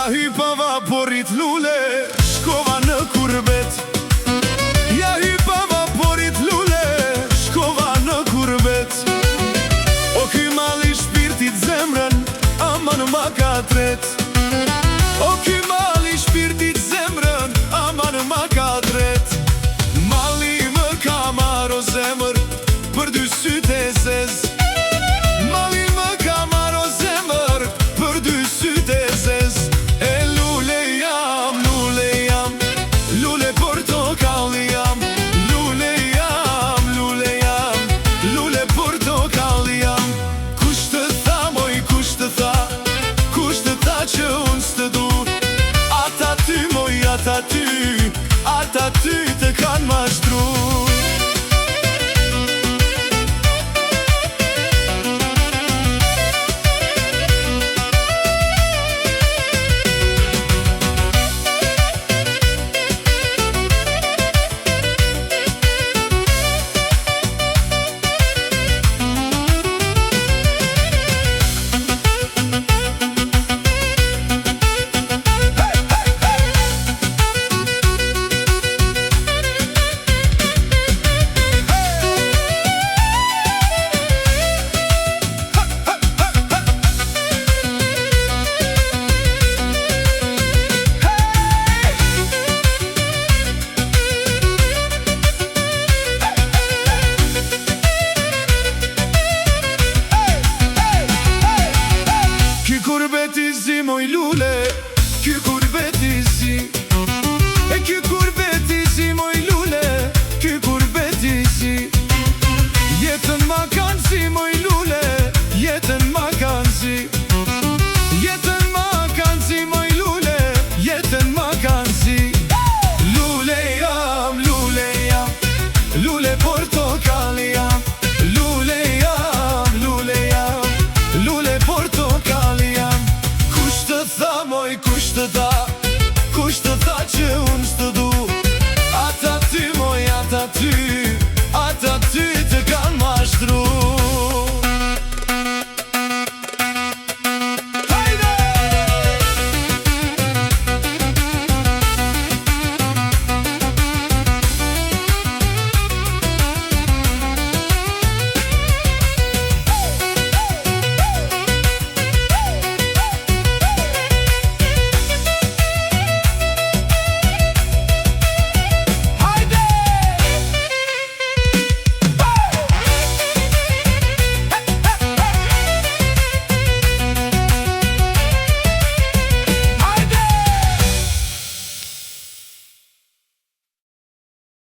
Ja hypa vaporit lule, shkova në kurbet. Ja hypa vaporit lule, shkova në kurbet. O ky mali shpirtit zemrën, aman ma ka tret. O ky mali shpirtit zemrën, aman ma ka tret. Mali më ka marrë o zemër, për dy sytë e zez. Mali më ka marrë o zemër, për dy sytë e zez. Ata ty, ata ty